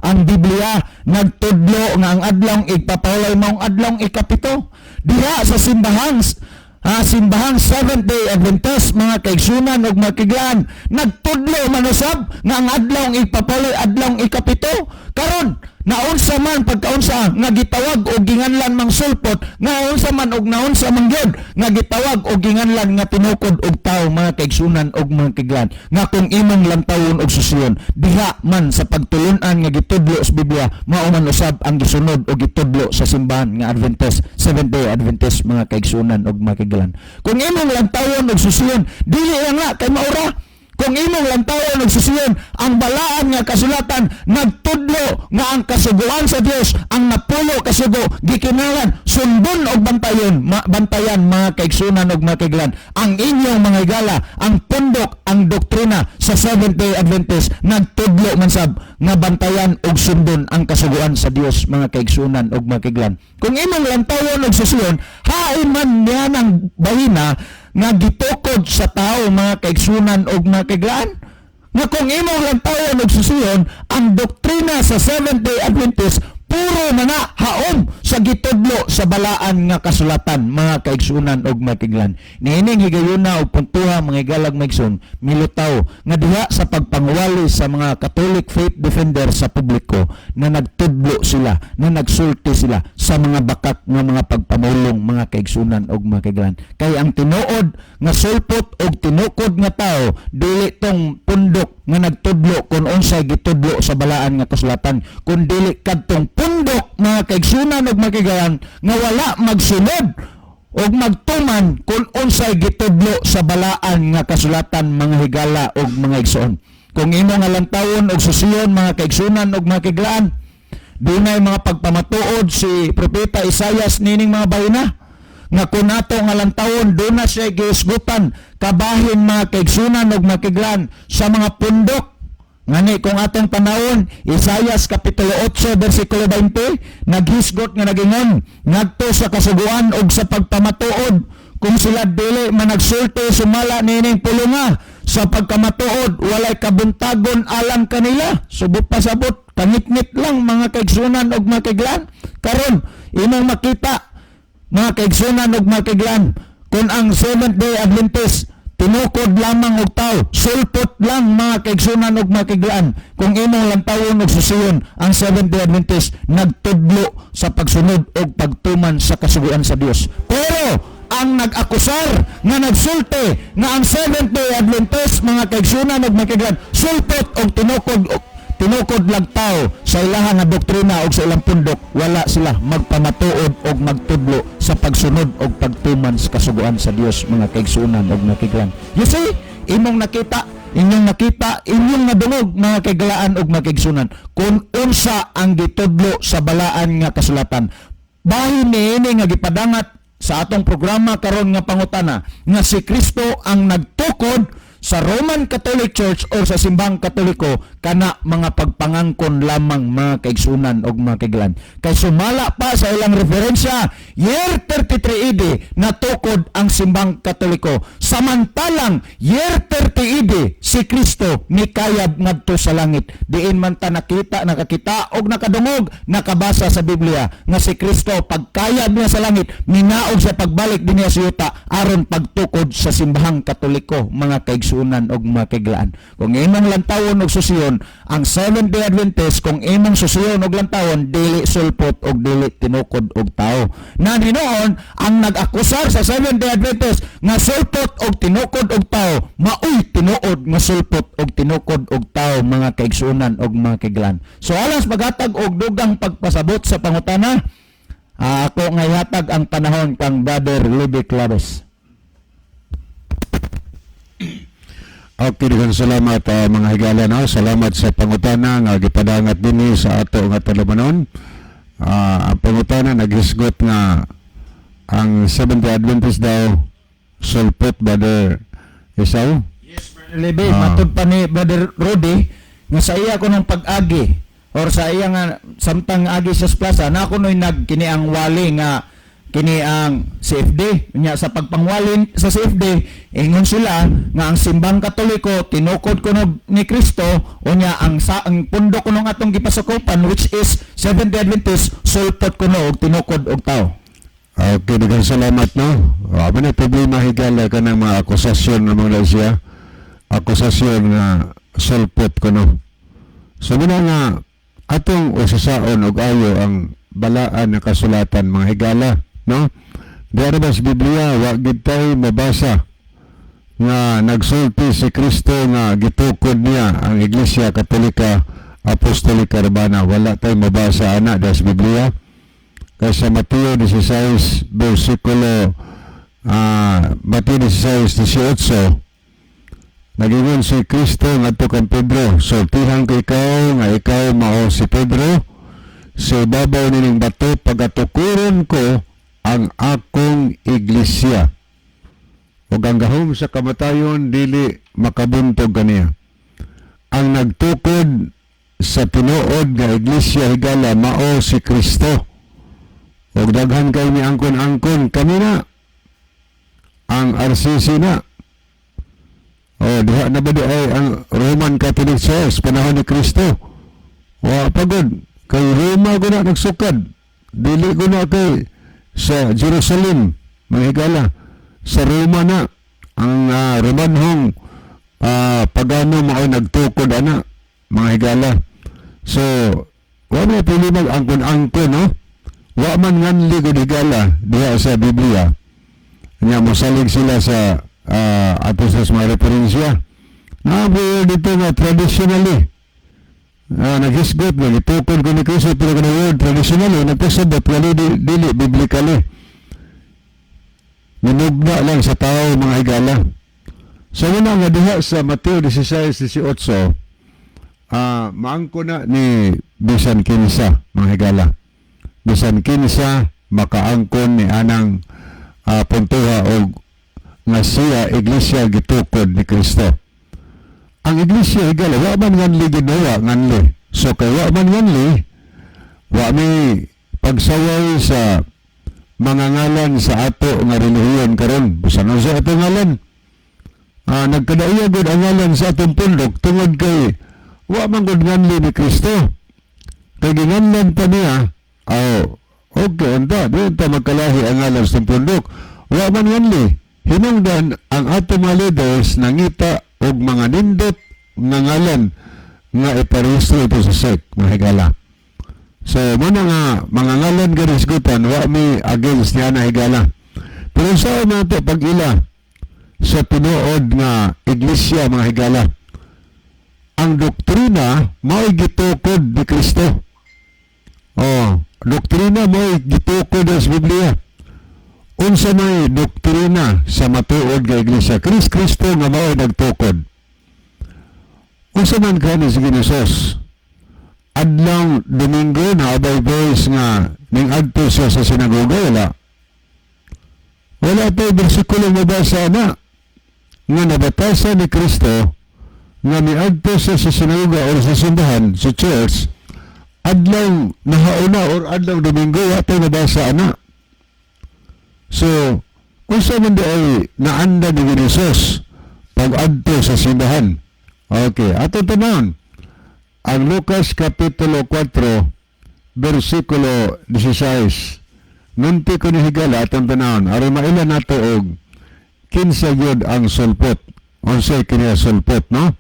ang Biblia nagtudlo nga ang adlaw igpapawlay maong adlaw ikapito. Diha sa simbahang Seventh Day Adventist mga kaigsunan ug mga kaiglaan nagtudlo manusab nga ang adlaw igpapawlay adlaw ikapito. Karon naunsa man pagkaunsa nga gitawag og ginganlan mang sulpot, naunsa man og naunsa man gyud nga gitawag og ginganlan nga tinukod og tao mga kaigsunan og mga kaiglaan, nga kung imong lantawon og susiyon diha man sa pagtulunan nga gitudlo sa Biblia mao man usab ang gisunod og gitudlo sa simbahan nga Adventist, Seventh Day Adventist mga kaigsunan og mga kaiglaan. Kung imong lantawon og susiyon dili nga kay maura. Kung imong lantawon og susiyon ang balaan nga kasulatan nagtudlo nga ang kasugoan sa Dios ang napulo kasugo gikinahanglan sundon og bantayan mga kaigsunan og mga kaiglaan ang inyong mga higala, ang pundok, ang doktrina sa Seventh Day Adventist nagtudlo man sab nga bantayan og sundon ang kasugoan sa Dios mga kaigsunan og mga kaiglaan. Kung imong lantawon og susiyon hain man niya ng bahina nga gitukod sa tao mga kaigsunan og mga kaiglaan, nga kung imong lantawon og susiyon ang doktrina sa Seventh Day Adventist puro mana haom sa gitudlo sa balaan nga kasulatan mga kaigsunan og mga kaiglaan. Niining higayuna og puntuha mga higalag maigsoon milutaw nga diha sa pagpanguwali sa mga Catholic faith defender sa publiko na nagtudlo sila, na nagsulti sila sa mga bakak nga mga pagpamulong mga kaigsunan og mga kaiglaan. Kay ang tinuod nga sulpot og tinukod nga tao dili tong pundok nga nagtudlo kung unsay gitudlo sa balaan nga kasulatan, kun dili kadtong pundok mga kaigsunan ug mga kaiglaan nga wala magsunod og magtuman kung unsay gitudlo sa balaan nga kasulatan mga higala ug mga igsoon. Kung imo nga lantawon og susiyon mga kaigsunan ug mga kaiglaan, dunay mga pagpamatuod si propeta Isaias nining mga bayna nga kung ato nga lantawon doon na siya giisgutan kabahin mga kaigsunan ug mga kaiglaan sa mga pundok. Ngani kung atong tanawon Isaias kapitulo 8 bersikulo 20 naghisgot nga nagingon ngadto sa kasuguan ug sa pagpamatuod kung sila dili man nagsulti sumala nining pulunga sa pagkamatuod walay kabuntagon alang kanila subot pasabot kanitnit lang mga kaigsunan ug mga kaiglaan. Karon imong makita mga kaigsunan ug mga kaiglaan kung ang Seventh Day Adventist tinukod lamang og tao, sulpot lang mga kaigsunan ug mga kaiglaan. Kung imong lantawon og susiyon ang Seventh Day Adventist nagtudlo sa pagsunod og pagtuman sa kasuguan sa Dios. Pero ang nag-akusar nga nagsulti nga ang Seventh-day Adventist mga kaigsunan ug makiglan sulpot og tinukod lang tao sa ilahan nga doktrina og sa ilang pundok, wala sila magpamatuod og magtudlo sa pagsunod og pagtuman sa kasuguan sa Dios mga kaigsunan og makiglan. You see, inyong nakita, inyong nadungog mga kaigalaan og mga kaigsunan kung unsa ang gitudlo sa balaan nga kasulatan. Bahin niini nga gipadangat sa atong programa karon nga pangutana nga si Kristo ang nagtukod sa Roman Catholic Church o sa simbang Katoliko kana mga pagpangangkon lamang mga kaigsunan og mga kaiglan. Kay sumala pa sa ilang referensya, year 33 AD natukod ang simbang Katoliko. Samantalang year 30 AD si Kristo nikayab ngadto sa langit. Diin man ta nakakita og nakadungog, nakabasa sa Biblia nga si Kristo pagkayab niya sa langit, minaog sa pagbalik dinhi sa yuta aron pagtukod sa simbahang Katoliko mga kaigsunan og mga kaiglaan. Kung imong lantawon og susiyon ang Seventh-day Adventist, kung imong susiyon og lantawon dili sulpot og dili tinukod og tao. Na dinoon ang nag-akusar sa Seventh-day Adventist nga sulpot og tinukod og tao, maoy tinuod nga sulpot og tinukod og tao mga kaigsunan og mga kaiglaan. So alas paghatag og dugang pagpasabot sa pangutana, ako nga ihatag ang panahon kang Brother Libby Claves. Okay, daghang salamat mga higala, no? Salamat sa pangutana nga gipadangat dinhi sa ato nga talumanon. Ang pangutana naghisgot nga ang Seventh-day Adventist daw sulpot, Brother Isaw. Yes, Brother Libby, matud pa ni Brother Rudy nga sa iya ko ng pag-agi or sa iya nga samtang agi sa plaza na ako noy nagkini ang wali nga kini ang CFD nya sa pagpangwalin sa CFD ingon sila nga ang simbang Katoliko tinukod kuno ni Kristo o nya ang pundok kuno atong gipasukopan which is Seventh-day Adventist sulpot kuno og tinukod og tao. Okay, daghang salamat, no? Amo na problema higala ka ng mga akusasyon ng mga siya. Akusasyon nga sulpot kuno. So muna nga atong usasaon og ayo ang balaan ng kasulatan mga higala, no? Diyan ba sa Biblia, wa gid tayo mabasa nga nagsulti si Kristo nga gitukod niya ang Iglesia Katolika Apostolika Urbana. Wala tayo mabasa ana sa Biblia. Kaya sa Mateo 16 versikulo Mateo 16:18 nagingon si Kristo ngadto kang Pedro, sultihan ko ikaw nga ikaw mao si Pedro, sa ibabaw nining bato pagatukuron ko ang akong iglesia. Ug ang gahom sa kamatayon dili makabuntog kaniya. Ang nagtukod sa tinuod nga iglesia higala mao si Kristo. Ug daghan kay ni angkon-angkon kanina ang RCC na. Diha na ba di ay ang Roman Catholic Church panahon ni Kristo? Pagod kay Roma ko na nagsukad. Dili ko na kay sa Jerusalem, mga higala. Sa Roma na ang Romanhong pagano mao nagtukod ana, mga higala. So, wa may pili mag-angkon-angkon, no? Wa man nganli ko higala diha sa Biblia. Nya mosalig sila sa ato sa mga referensya. Nabuo dito nga traditionally. Naghisgot nga gitukod ko ni Kristo pero kana word traditionally nagpasabot nga dili biblically. Minugna lang sa tao mga higala. So muna nga diha sa Mateo 16:18 maangko na ni bisan kinsa mga higala. Bisan kinsa makaangkon ni anang puntuha og nga siya iglesia gitukod ni Kristo. Ang iglesia higala wa man nganli ginawa nganli. So kay wa man nganli, wa may pagsaway sa mga ngalan sa ato nga relihiyon karon. Bisan sa ato ngalan. Nagkadaiya gud ang ngalan sa atong pundok tungod kay wa man gud nganli ni Kristo. Kay ginganlan pa niya, okay, anta, di anta magkalahi ang ngalan sa pundok. Wa man nganli. Hinungdan ang ato mga leaders nangita og mga nindot nga ngalan nga iparehistro ito sa SEC, mga higala. So, muna nga, mga ngalan garisgutan, wa may against niya na higala. Pero saan nato pag-ila sa tinuod nga iglesia mga higala? Ang doktrina mao'y gitukod ni Kristo. Doktrina mao'y gitukod sa Biblia. Unsa may doktrina sa matuod nga iglesia? Kristo nga mao'y nagtukod. Unsa man kanin si Ginosos? Adlang Domingo na abay boys nga ning adto siya sa sinagoga, wala pa bersikulo mabasa na nga nabatasan ni Kristo nga miadto siya sa sinagoga o sa simbahan, sa church, adlang nahauna or adlang Domingo, wala pa nabasa na. So, unsa man di ay naanda ni Ginosos pag adto sa simbahan? Okay, ato tanan ang Lucas Kapitulo 4 versikulo 16. Nunti ko ni higala atong tanawon, aron maila nato og kinsa gyud ang sulpot. Unsay kini sulpot, no?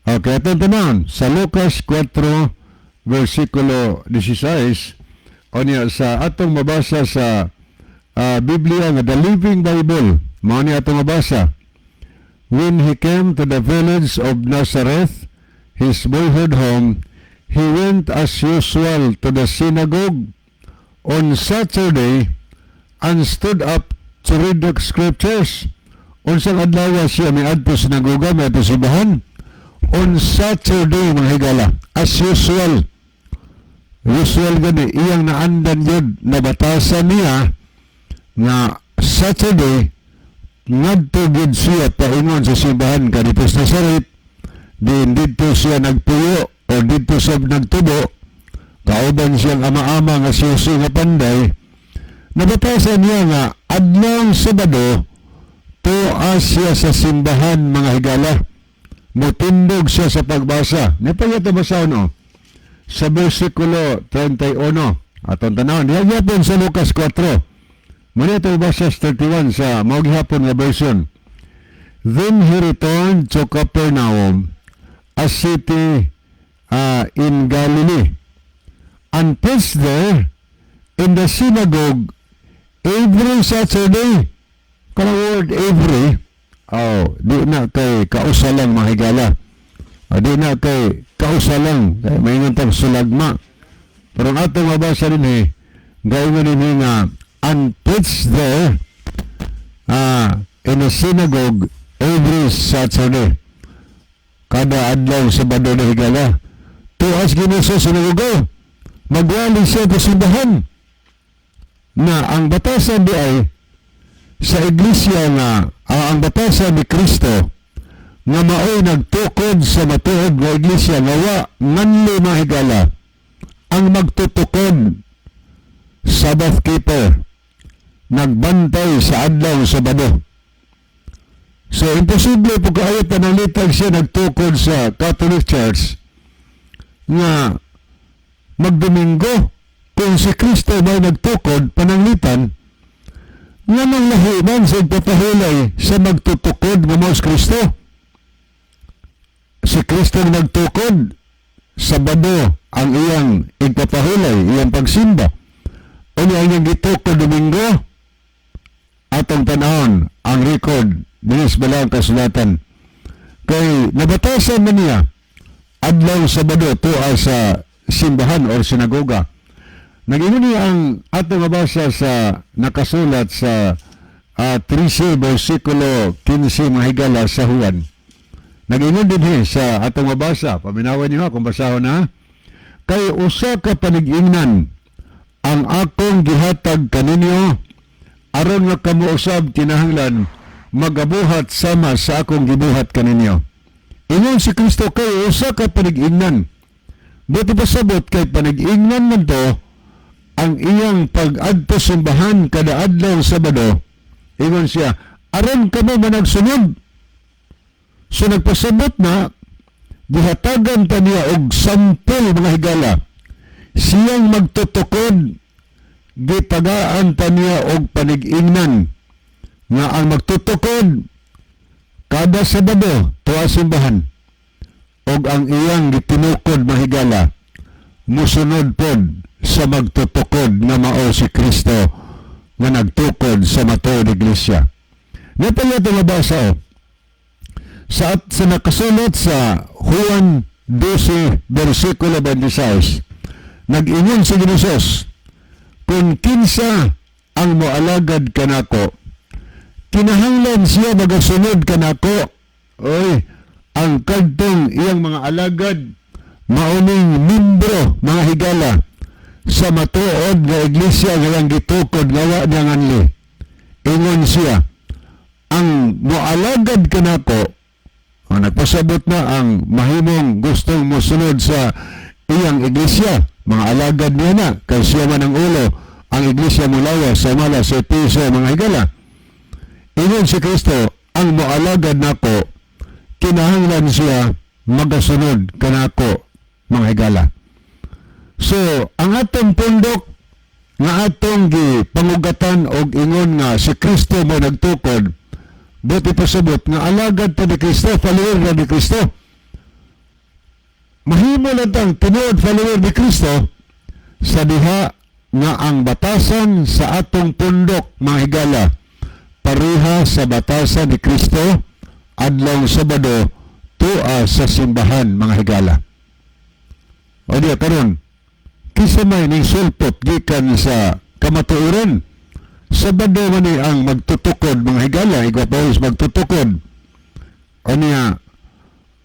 Okay, atong tanawon sa Lucas 4 versikulo 16 unya sa atong mabasa sa Biblia nga the Living Bible. Mao ni atong mabasa. When he came to the village of Nazareth, his boyhood home, he went as usual to the synagogue on Saturday and stood up to read the scriptures. Unsang adlaw siya miadto sa sinagoga, miadto sa simbahan? On Saturday, mga higala, as usual. Usual gani, iyang naandan yun, nabatasan niya nga Saturday, ngadto gid siya paingon sa simbahan kadito sa Nazareth. Dito siya nagpuyo o dito siya nagtubo, kauban siyang ama-ama nga susi nga panday. Nabatasan niya nga adlong Sabado tuwa siya sa simbahan, mga higala, mutindog siya sa pagbasa. Napayata basa no sa versikulo 31 atong tanawon diha gyapon sa Lucas 4. Muna ito basa 31 sa maugihapon nga version. Then he returned to Capernaum, a city in Galilee, and preached there in the synagogue every Saturday. Kanang word every, di na kay kausalang, mga higala. Di na kay kausalang, kay may ngantang sulagma. Pero ang atong mabasa din gawin din nga, and preached there in the synagogue every Saturday. Kada adlaw Sabado na higala. Tuas gini sa sinagoga. Magwali siya sa simbahan. Na ang batasan di ay sa iglesia nga ang batasan ni Kristo nga mao'y nagtukod sa matuod nga iglesia nga wa nganli, mga higala, ang magtutukod Sabbath keeper, nagbantay sa adlaw Sabado. So, imposible po kaayot na nalitag siya nagtukod sa Catholic Church nga magdomingo. Kung si Kristo may nagtukod, pananglitan, nga nang lahiman sa ipapahulay sa magtutukod ng Mos Kristo. Si Kristo nagtukod, Sabado ang iyang ipapahulay, iyang pagsimba. O niya iyang gitukod Domingo, atong panahon, ang record, dinis balang kasulatan. Kay nabatasan man niya adlaw Sabado tuwa sa simbahan o sinagoga. Nag-ingon niya ang atong mabasa sa nakasulat sa 13 versikulo 15, mga higala, sa Juan. Nag-ingon din sa atong mabasa, paminawan niyo kung basahon na. Kay usa ka panig-ingnan ang akong gihatag kaninyo aron nga kamo usab kinahanglan magabuhat sama sa akong gibuhat kaninyo. Ingon si Kristo kay usa ka panig-ingnan. Buti pasabot kay panig-ingnan man to ang iyang pag-adto simbahan kada adlaw Sabado. Ingon siya, aron kamo managsunod. So nagpasabot na gihatagan ta niya og sampol, mga higala. Siyang magtutukod, gitagaan ta niya og panig-ingnan nga ang magtutukod kada Sabado tuwa simbahan, og ang iyang gitinukod, mga higala, musunod pod sa magtutukod nga mao si Kristo nga nagtukod sa matuod iglesia. Napala ito nabasa sa nakasulat sa Juan 12 versikulo 26, nag-ingon si Ginoo, kung kinsa ang moalagad kanako, kinahanglan siya magasunod kanako. Oy, ang kadtong iyang mga alagad mauning membro, mga higala sa matuod nga iglesia nga lang gitukod nga wa niya nganli. Ingon siya, ang moalagad kanako, nagpasabot na ang mahimong gustong mosunod sa iyang iglesia, mga alagad niya na, kay siya man ang ulo, ang iglesia mulawa sa mala sa piso, mga higala. Ingon si Kristo, ang moalagad nako, kinahanglan siya magasunod kanako, mga higala. So, ang atong pundok nga atong gipangugatan og ingon nga si Kristo mo nagtukod, buti pasabot nga alagad ta ni Kristo, follower na ni Kristo. Mahimo lang tang tinuod follower ni Kristo sa diha nga ang batasan sa atong pundok, mga higala, pareha sa batasan ni Kristo adlong Sabado tua sa simbahan, mga higala. O diya karon, kisa may ning sulpot gikan sa kamatuoran, Sabado man ang magtutukod, mga higala, igwapawis magtutukod. O niya,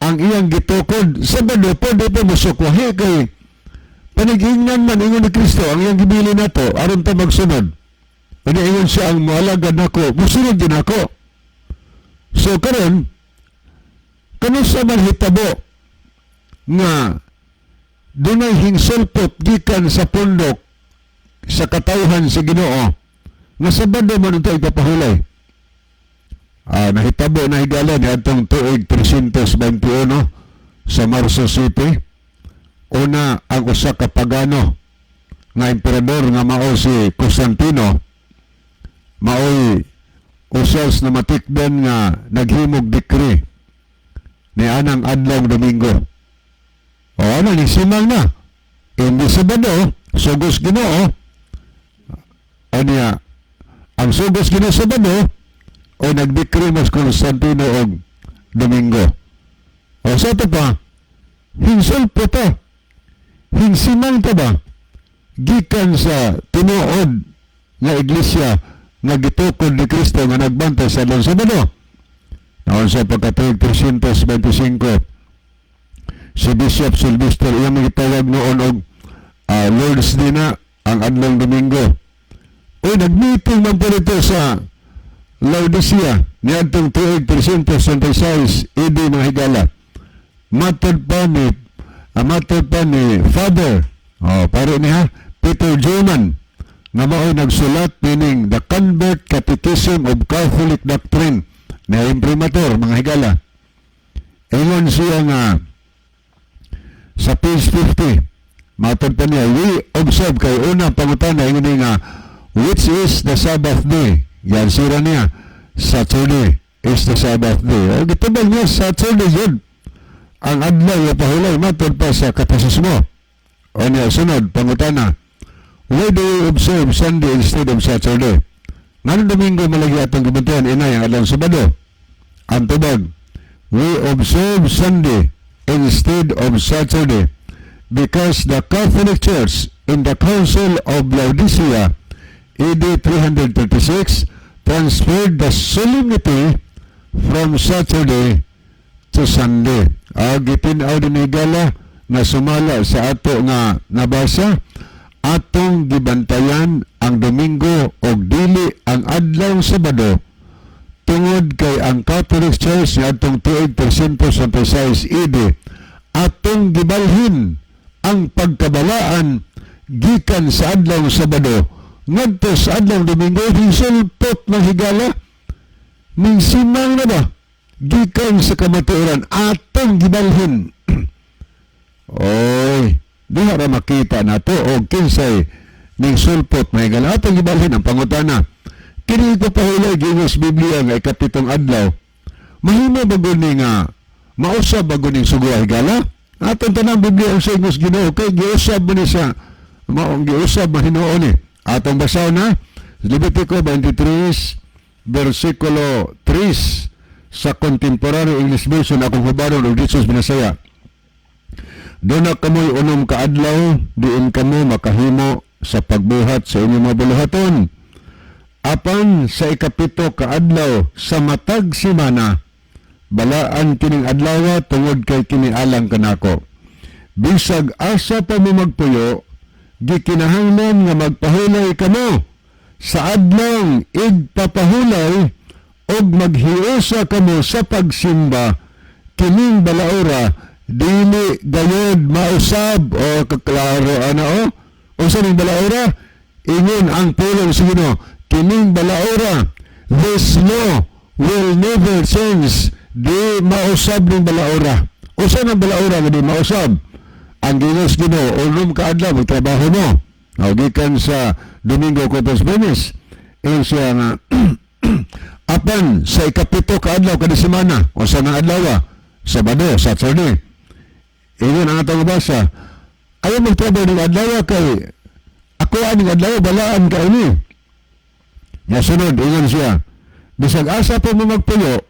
ang iyang gitukod, Sabado po, di po masukwahi kay panigingnan man ingon ni Kristo, ang iyang gibili na to, aron ta magsunod. O niya, ingon siya, ang mualagad nako, musunod din ako. So karon, kanusa man hitabo nga dunay hingsulpot gikan sa pundok sa katawhan sa Ginoo nga Sabado man ito ipapahulay. Nahitabo na higala ni atong tuig 321 sa Marso City. Una, ang usa ka pagano nga emperador nga mao si Constantino, maoy usas na matikdan nga naghimog decree ni anang adlaw Domingo. O ano, ni simang na. Hindi Sabado, sugos Ginoo. O niya, ang sugos Ginoo Sabado, o nagdecree mas Constantino og Domingo. O sa ito pa, hinsol po ta. Hinsimang ta ba? Gikan sa tinuod nga iglesia nga gitukod ni Kristo nga nagbantay sa adlaw Sabado. Naon sa pagkatuig 325, si Bishop Sylvester iyang magitawag noon og Lord's Day na ang adlaw Domingo. O nag-meeting man po dito sa Laodicea niadtong tuig 366 AD, mga higala. Matod pa ni Father pare niya Peter Joman nga mao'y nagsulat meaning The Convert Catechism of Catholic Doctrine na imprimatur, mga higala. Ingon siya nga sa page 50, matod pa niya, we observe kay unang pangutana ingon nga, which is the Sabbath day? Yan sira niya, Saturday is the Sabbath day. O gitubal niya, Saturday yun ang adlaw nga pahulay, matod pa sa katasismo. O niya, sunod, pangutana, why do we observe Sunday instead of Saturday? Ngano Domingo malagi atong gibutuhan inay ang adlaw Sabado? Ang tubag, we observe Sunday instead of Saturday because the Catholic Church in the Council of Laodicea AD 336 transferred the solemnity from Saturday to Sunday. Gitinaw din higala na sumala sa ato nga nabasa, atong gibantayan ang Domingo o dili ang adlaw Sabado tungod kay ang Catholic Church nga atong tuig 366 AD atong gibalhin ang pagkabalaan gikan sa adlaw Sabado ngadto sa adlaw Domingo. Hisulpot ng higala ning simang na ba gikan sa kamatuoran atong gibalhin. Oy, diha ra makita nato og kinsay ning sulpot may higala atong gibalhin. Ang pangutana, kini ko pahulay ginos Biblia nga ikapitong adlaw, mahimo ba guni nga mausab ba guni suguay higala? Atong tanang Biblia ang sa Ingles Ginoo kay giusab man ni sa maong giusab man Hinoo ni. Atong basaw na Levitico 23 versikulo 3 sa Contemporary English Version akong hubaron og Jesus Binasaya. Doon na kamoy unom kaadlaw, diin kamo makahimo sa pagbuhat sa inyong mga buluhaton. Apan sa ikapito kaadlaw sa matag simana, balaan kining adlaw tungod kay kinialang kanako. Bisag asa pa mo magpuyo, gikinahanglan nga magpahulay kamo sa adlang igpapahulay og maghiusa kamo sa pagsimba kining balaura dili gayod mausab o kaklaro o sa ning balaura ingon ang pulong sa Ginoo kining balaura this law will never change di mausab ning balaura o sa nang balaura nga di mausab ang Ginoo unom kaadlaw magtrabaho mo gikan sa Domingo Corpus Christi ingon siya nga apan sa ikapito kaadlaw kada semana o sa nang adlaw Sabado, Saturday ingon ang atong basa ayaw magtrabaho ng adlaw kay ako ang adlaw balaan ka ini nasunod ingon siya bisag asa po mo magpuyo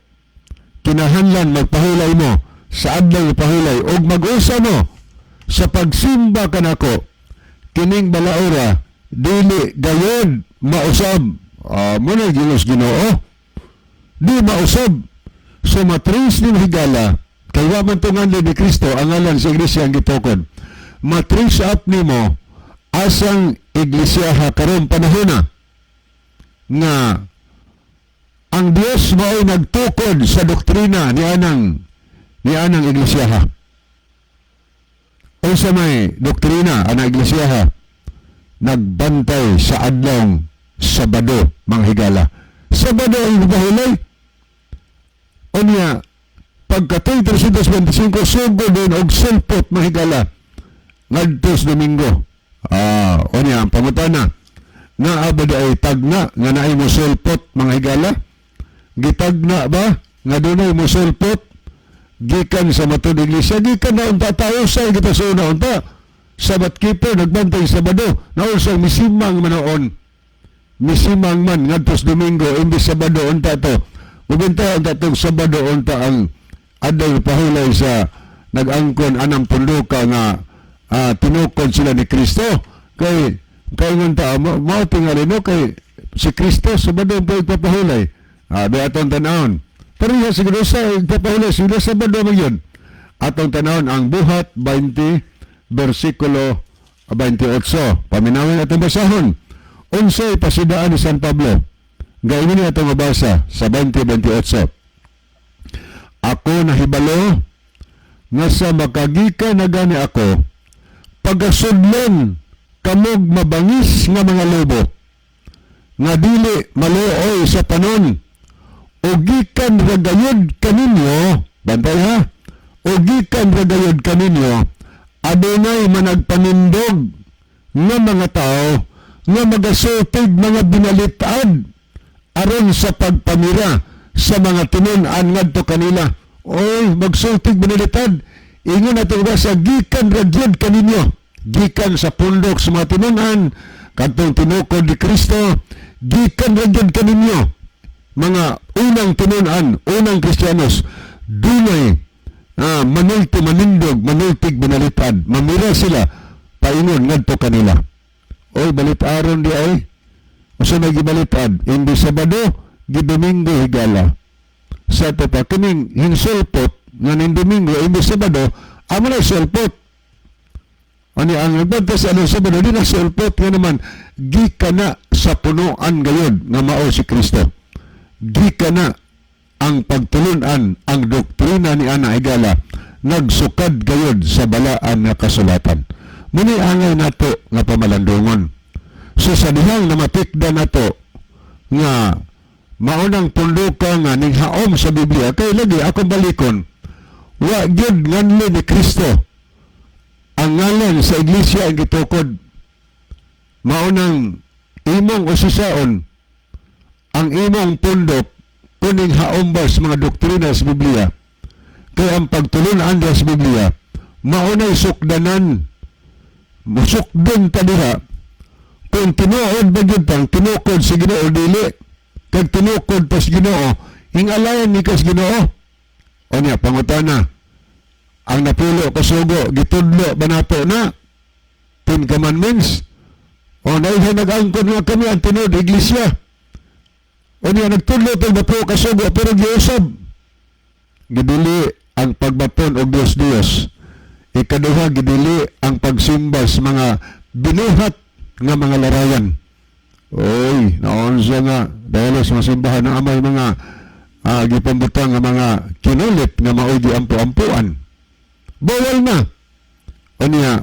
kinahanglan magpahulay mo sa adlaw pahulay og mag-usa mo sa pagsimba kanako kining balaura dili gayod mausab muna Ginoo di mausab so matriz ning higala kay wa man tungan ni Kristo ang ngalan sa iglesia ang gitukod matriz up nimo asang iglesia karon panahona nga ang Dios mao'y nagtukod sa doktrina ni anang iglesia o sa may doktrina ang iglesia nagbantay sa adlong Sabado mga higala. Sabado ang bahulay. O niya, pagkatoy 325, sugo din og sulpot mga higala. Ngadtos Domingo. O niya, ang pangutana. Nga abad ay tagna, nga naay mo sulpot mga higala. Gitagna ba? Nga doon mo sulpot. Gikan sa matod iglesia. Gikan na unta tayo sa ikitasuna unta. Sabat keeper, nagbantay Sabado. Nausang misimang manoon. Misimang man, ngadtos Domingo, hindi Sabado unta to. Mubinta unta itong Sabado unta ang adal pahulay sa nag-angkon anang punduka nga tinukod sila ni Kristo. Kay ngunta, mao tingali no, kay si Kristo, Sabado po ipapahulay. Di atong tanahon. Pero yan, siguro sa ipapahulay, siguro Sabado mo yun. Atong tanahon, ang buhat 20, versikulo 28. Paminawin atong basahon. Unsay pasidaan ni San Pablo. Gayud ni atong mabasa sa 20:28. Ako nahibalo nga sa makagika na gani ako pagasudlon kamog mabangis nga mga lobo nga dili maluoy sa panon o gikan ragayod kaninyo bantay ha o gikan ragayod kaninyo adunay managpanindog nga mga tao nga magasultig mga binalitad aron sa pagpamira sa mga tinun-an ngadto kanila. Oy, magsultig binalitad. Ingon natin ba sa gikan ragyod kaninyo. Gikan sa pundok sa mga tinun-an kadtong tinukod ni Kristo. Gikan ragyod kaninyo. Mga unang tinun-an, unang Kristiyanos. Dunay manulti manindog, manultig binalitad. Mamira sila paingon ngadto kanila. Oy, balitaron di ay. Usa na gibalitad, hindi Sabado, gidomingo higala. Sa ito pa, kining hinsulpot, nga ning Domingo, hindi Sabado, amo na sulpot. Ani ang nagbanta sa anong Sabado, di na sulpot, nga naman, gika na sa punuan gayod, nga mao si Kristo. Gika na ang pagtulunan, ang doktrina ni Ana Higala, nagsukad gayod sa balaan nga kasulatan. Muni angay nato nga pamalandungon. So sa dihang namatikda nato nga maunang punduka nga ning haom sa Biblia kay lagi akong balikon wa gyud nganli ni Kristo ang ngalan sa iglesia ang gitukod maunang imong usisaon ang imong pundok kuning haom ba sa mga doktrina sa Biblia kay ang pagtulunan sa Biblia maunay sukdanan musukdon ta diha kung tinuod ba gyud pang tinukod si Ginoo dili, kag tinukod pa si Ginoo, hingalayan ni kas Ginoo. O niya, pangutana, ang napulo kasugo, gitudlo ba nato na? 10 Commandments? O naihay nag-angkon nga kami ang tinuod iglesia. O niya, nagtudlo itong napulo kasugo, pero giusab. Gidili ang pagbaton og Dios. Ikaduha, gidili ang pagsimba sa mga binuhat nga mga larawan. Oy, naon siya nga, dahil sa masimbahan na amay mga gipambutang nga mga kinulit nga maoy ampu-ampuan. Bawal na. O niya,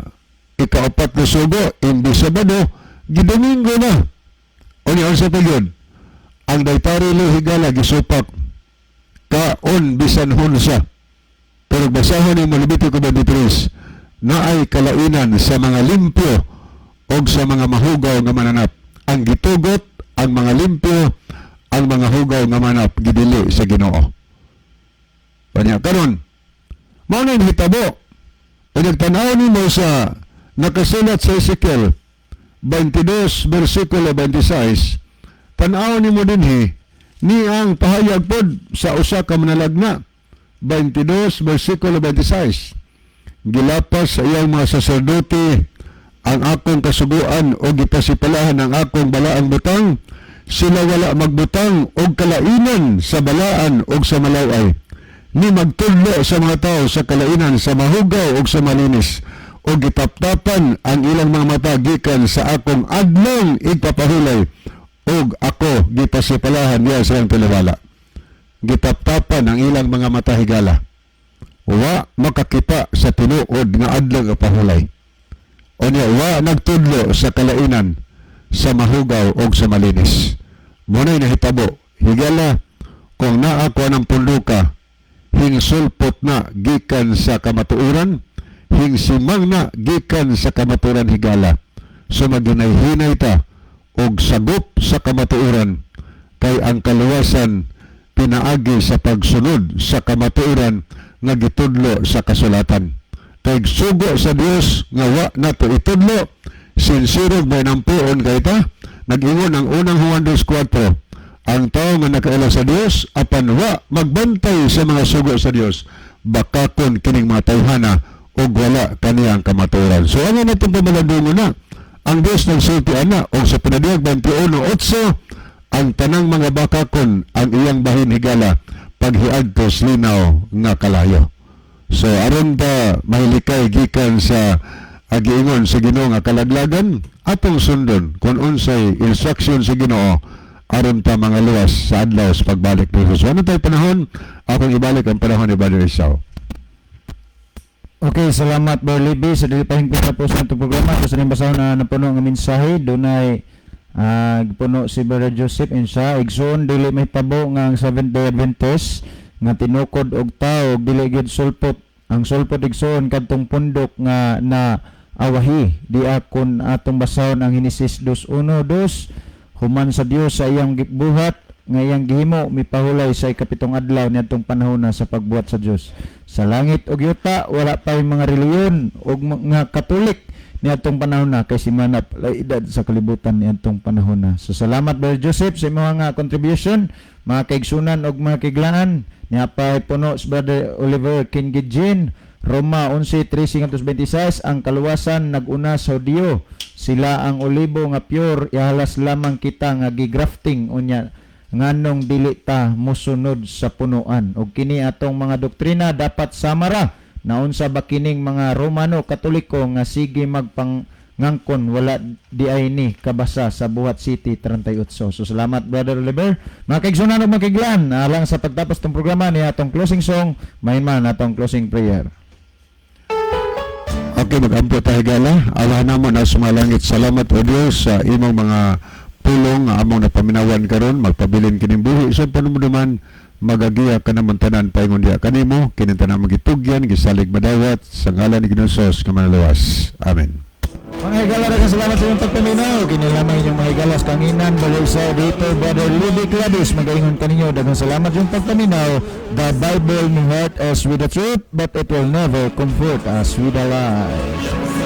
ikaapat na sugo, hindi Sabado, gidomingo na. O niya, sa pagod, ang daytarilo higala gisupak kaon bisan hunsa. Pero basahon ni Levítico 23 na ay kalainan sa mga limpyo o sa mga mahugaw nga mananap. Ang gitugot, ang mga limpyo, ang mga hugaw nga manap gidili sa Ginoo. Kanya karon, mao na hitabo. O nagtanaw nimo sa nakasulat sa Ezekiel 22 versikulo 26, tanaw nimo dinhi ni ang pahayag pod sa usa ka manalagna 22 versikulo 26. Gilapas sa iyang mga saserdote ang akong kasuguan o gipasipalahan ang akong balaang butang, sila wala magbutang og kalainan sa balaan og sa malaway, ni magtudlo sa mga tao sa kalainan sa mahugaw og sa malinis, o gitaptapan ang ilang mga mata gikan sa akong adlong igpapahulay, og ako gipasipalahan niya sa iyang piliwala. Gitaptapan ang ilang mga mata higala, wa makakita sa tinuod nga adlong igpahulay. O niya, wa nagtudlo sa kalainan sa mahugaw o sa malinis. Muna'y nahitabo, higala, kung naa ko ng punduka, hingsulpot na gikan sa kamatuuran, hingsimang na gikan sa kamatuuran higala. So maginay-hinay ta, og sagop sa kamatuuran, kay ang kaluwasan pinaagi sa pagsunod sa kamatuuran nga gitudlo sa kasulatan. Kay sugo sa Dios nga wa nato itudlo, sinsirog may nampuon kay ta. Nag-ingon ang unang Juan 2:4, ang tao nga nakaila sa Dios apan wa magbantay sa mga sugo sa Dios, bakakon kining mga tawhana og wala kaniyang kamatuoran. So ano na itong pamalandungo na? Ang Dios nagsulti ana og sa Pinadiyag 21:8, ang tanang mga bakakon ang iyang bahin higala paghiadto sa linaw nga kalayo. So aron ba mahilikay gikan sa giingon sa Ginoo nga kalaglagan, atong sundon kung unsay instruction sa Ginoo aron ta mga luwas sa adlaw sa pagbalik ni Jesus. Ano tayo panahon? Akong ibalik ang panahon ni Brother Isao. Okay, salamat Brother Libby sa dili pa hingpit tapos sa itong programa. Kasi rin basahon na napuno ng mensahe, doon ay puno si Brother Joseph and siya igsoon dili may tabo nga ang Seventh-day Adventist nga tinukod og tao dili gyud sulpot. Ang sulpot igsoon kadtong pundok nga na awahi di akon atong basahon ang Henesis 2:1-2, human sa Dios sa iyang gibuhat nga iyang gihimo mipahulay sa ikapitong adlaw niadtong panahon na sa pagbuhat sa Dios. Sa langit ug yuta wala pa mga reliyon ug mga Katolik niadtong panahon na kay simanap edad sa kalibutan niadtong panahon na. So salamat Brother Joseph sa imong nga contribution, mga kaigsunan ug mga kiglaan. Niya pa puno si Brother Oliver Kingidjin, Roma 11:13-26, ang kaluwasan naguna sa Diyo, sila ang olibo nga pure, ihalas lamang kita nga gigrafting unya nganong dili ta mosunod sa punuan. Og kini atong mga doktrina dapat samara naon sa bakining mga Romano Katoliko nga sige magpangangkon wala di ay ni kabasa sa Buhat City 38. So salamat Brother Oliver. Mga kaigsunan ug mga kiglaan, alang sa pagtapos tong programa ni atong closing song, mahinman atong closing prayer. Okay, mag-ampo tayo gala. Allah namo na sumalangit. Salamat o Diyos sa imong mga pulong nga among napaminawan karon, magpabilin kining buhi. So panuman magagiya ka naman tanan paingon diha kanimo, kining tanan magitugyan, gisalig madawat sa ngalan ni Ginoong kamanaluwas. Amen. Mga higala, salamat sa inyong pagpaminaw. Kinilamang inyong mga higalas kanginan, Brother Isao dito, Brother Libby Cladis, magaingon kaninyo. Daghang salamat yung pagpaminaw. The Bible may hurt us with the truth, but it will never comfort us with a lie.